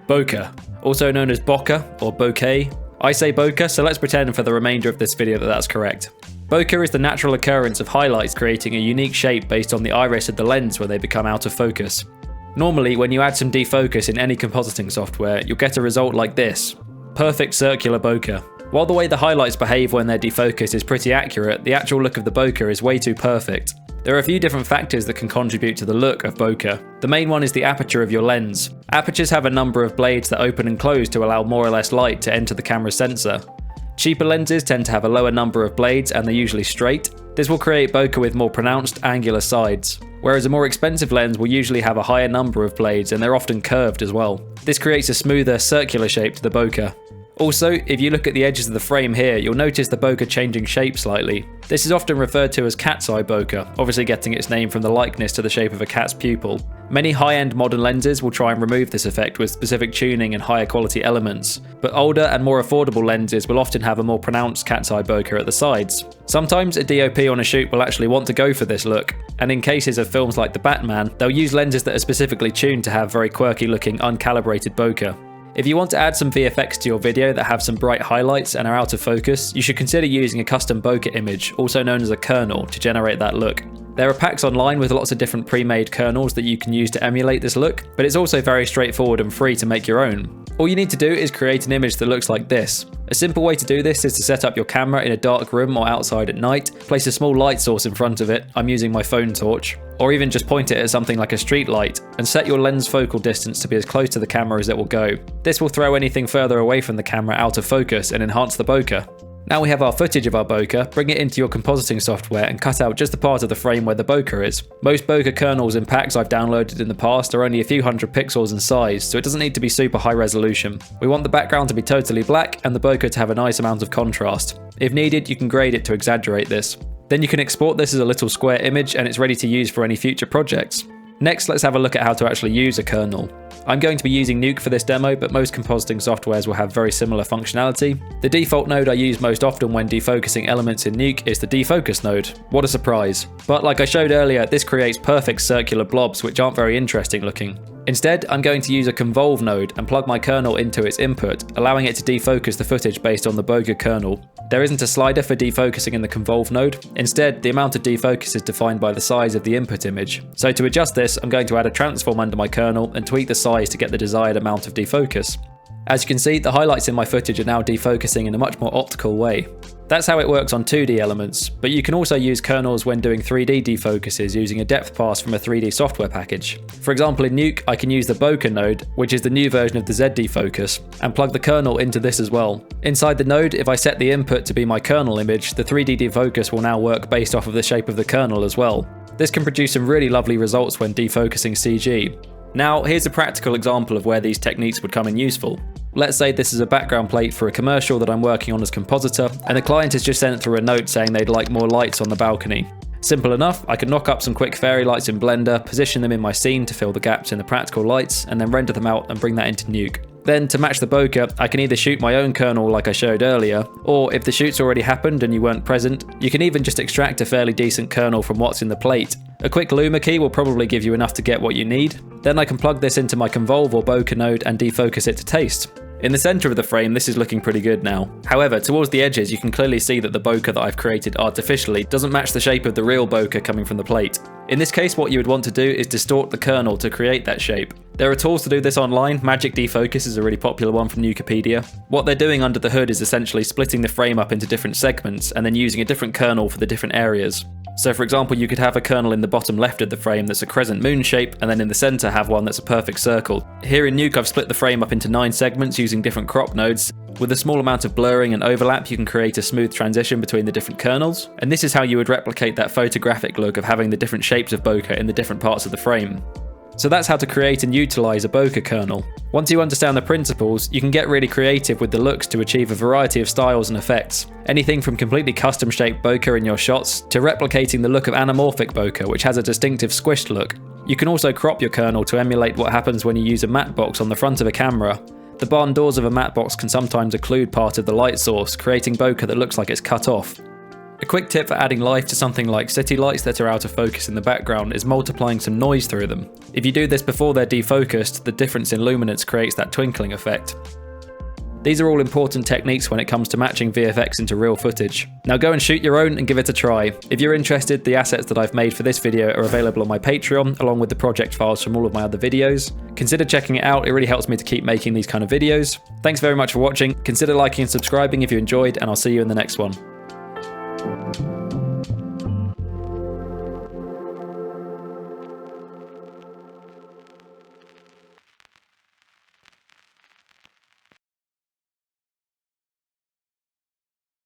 Bokeh, also known as bokeh or bokeh. I say bokeh, so let's pretend for the remainder of this video that that's correct. Bokeh is the natural occurrence of highlights creating a unique shape based on the iris of the lens when they become out of focus. Normally, when you add some defocus in any compositing software, you'll get a result like this. Perfect circular bokeh. While the way the highlights behave when they're defocused is pretty accurate, the actual look of the bokeh is way too perfect. There are a few different factors that can contribute to the look of bokeh. The main one is the aperture of your lens. Apertures have a number of blades that open and close to allow more or less light to enter the camera's sensor. Cheaper lenses tend to have a lower number of blades and they're usually straight. This will create bokeh with more pronounced angular sides. Whereas a more expensive lens will usually have a higher number of blades and they're often curved as well. This creates a smoother circular shape to the bokeh. Also, if you look at the edges of the frame here, you'll notice the bokeh changing shape slightly. This is often referred to as cat's eye bokeh, obviously getting its name from the likeness to the shape of a cat's pupil. Many high-end modern lenses will try and remove this effect with specific tuning and higher quality elements, but older and more affordable lenses will often have a more pronounced cat's eye bokeh at the sides. Sometimes a DOP on a shoot will actually want to go for this look, and in cases of films like The Batman, they'll use lenses that are specifically tuned to have very quirky looking uncalibrated bokeh. If you want to add some VFX to your video that have some bright highlights and are out of focus, you should consider using a custom bokeh image, also known as a kernel, to generate that look. There are packs online with lots of different pre-made kernels that you can use to emulate this look, but it's also very straightforward and free to make your own. All you need to do is create an image that looks like this. A simple way to do this is to set up your camera in a dark room or outside at night, place a small light source in front of it, I'm using my phone torch, or even just point it at something like a street light, and set your lens focal distance to be as close to the camera as it will go. This will throw anything further away from the camera out of focus and enhance the bokeh. Now we have our footage of our bokeh, bring it into your compositing software and cut out just the part of the frame where the bokeh is. Most bokeh kernels in packs I've downloaded in the past are only a few hundred pixels in size, so it doesn't need to be super high resolution. We want the background to be totally black and the bokeh to have a nice amount of contrast. If needed, you can grade it to exaggerate this. Then you can export this as a little square image and it's ready to use for any future projects. Next, let's have a look at how to actually use a kernel. I'm going to be using Nuke for this demo, but most compositing softwares will have very similar functionality. The default node I use most often when defocusing elements in Nuke is the defocus node. What a surprise. But like I showed earlier, this creates perfect circular blobs which aren't very interesting looking. Instead, I'm going to use a convolve node and plug my kernel into its input, allowing it to defocus the footage based on the bokeh kernel. There isn't a slider for defocusing in the convolve node. Instead, the amount of defocus is defined by the size of the input image. So to adjust this, I'm going to add a transform under my kernel and tweak the size to get the desired amount of defocus. As you can see, the highlights in my footage are now defocusing in a much more optical way. That's how it works on 2D elements, but you can also use kernels when doing 3D defocuses using a depth pass from a 3D software package. For example, in Nuke, I can use the bokeh node, which is the new version of the Z defocus, and plug the kernel into this as well. Inside the node, if I set the input to be my kernel image, the 3D defocus will now work based off of the shape of the kernel as well. This can produce some really lovely results when defocusing CG. Now, here's a practical example of where these techniques would come in useful. Let's say this is a background plate for a commercial that I'm working on as compositor, and the client has just sent through a note saying they'd like more lights on the balcony. Simple enough, I can knock up some quick fairy lights in Blender, position them in my scene to fill the gaps in the practical lights, and then render them out and bring that into Nuke. Then, to match the bokeh, I can either shoot my own kernel like I showed earlier, or if the shoot's already happened and you weren't present, you can even just extract a fairly decent kernel from what's in the plate. A quick Luma key will probably give you enough to get what you need. Then I can plug this into my convolve or bokeh node and defocus it to taste. In the center of the frame, this is looking pretty good now. However, towards the edges, you can clearly see that the bokeh that I've created artificially doesn't match the shape of the real bokeh coming from the plate. In this case, what you would want to do is distort the kernel to create that shape. There are tools to do this online. Magic Defocus is a really popular one from Nukepedia. What they're doing under the hood is essentially splitting the frame up into different segments and then using a different kernel for the different areas. So for example, you could have a kernel in the bottom left of the frame that's a crescent moon shape, and then in the center have one that's a perfect circle. Here in Nuke, I've split the frame up into 9 segments using different crop nodes. With a small amount of blurring and overlap, you can create a smooth transition between the different kernels, and this is how you would replicate that photographic look of having the different shapes of bokeh in the different parts of the frame. So that's how to create and utilize a bokeh kernel. Once you understand the principles, you can get really creative with the looks to achieve a variety of styles and effects. Anything from completely custom shaped bokeh in your shots to replicating the look of anamorphic bokeh, which has a distinctive squished look. You can also crop your kernel to emulate what happens when you use a matte box on the front of a camera. The barn doors of a matte box can sometimes occlude part of the light source, creating bokeh that looks like it's cut off. A quick tip for adding life to something like city lights that are out of focus in the background is multiplying some noise through them. If you do this before they're defocused, the difference in luminance creates that twinkling effect. These are all important techniques when it comes to matching VFX into real footage. Now go and shoot your own and give it a try. If you're interested, the assets that I've made for this video are available on my Patreon, along with the project files from all of my other videos. Consider checking it out, it really helps me to keep making these kind of videos. Thanks very much for watching, consider liking and subscribing if you enjoyed, and I'll see you in the next one.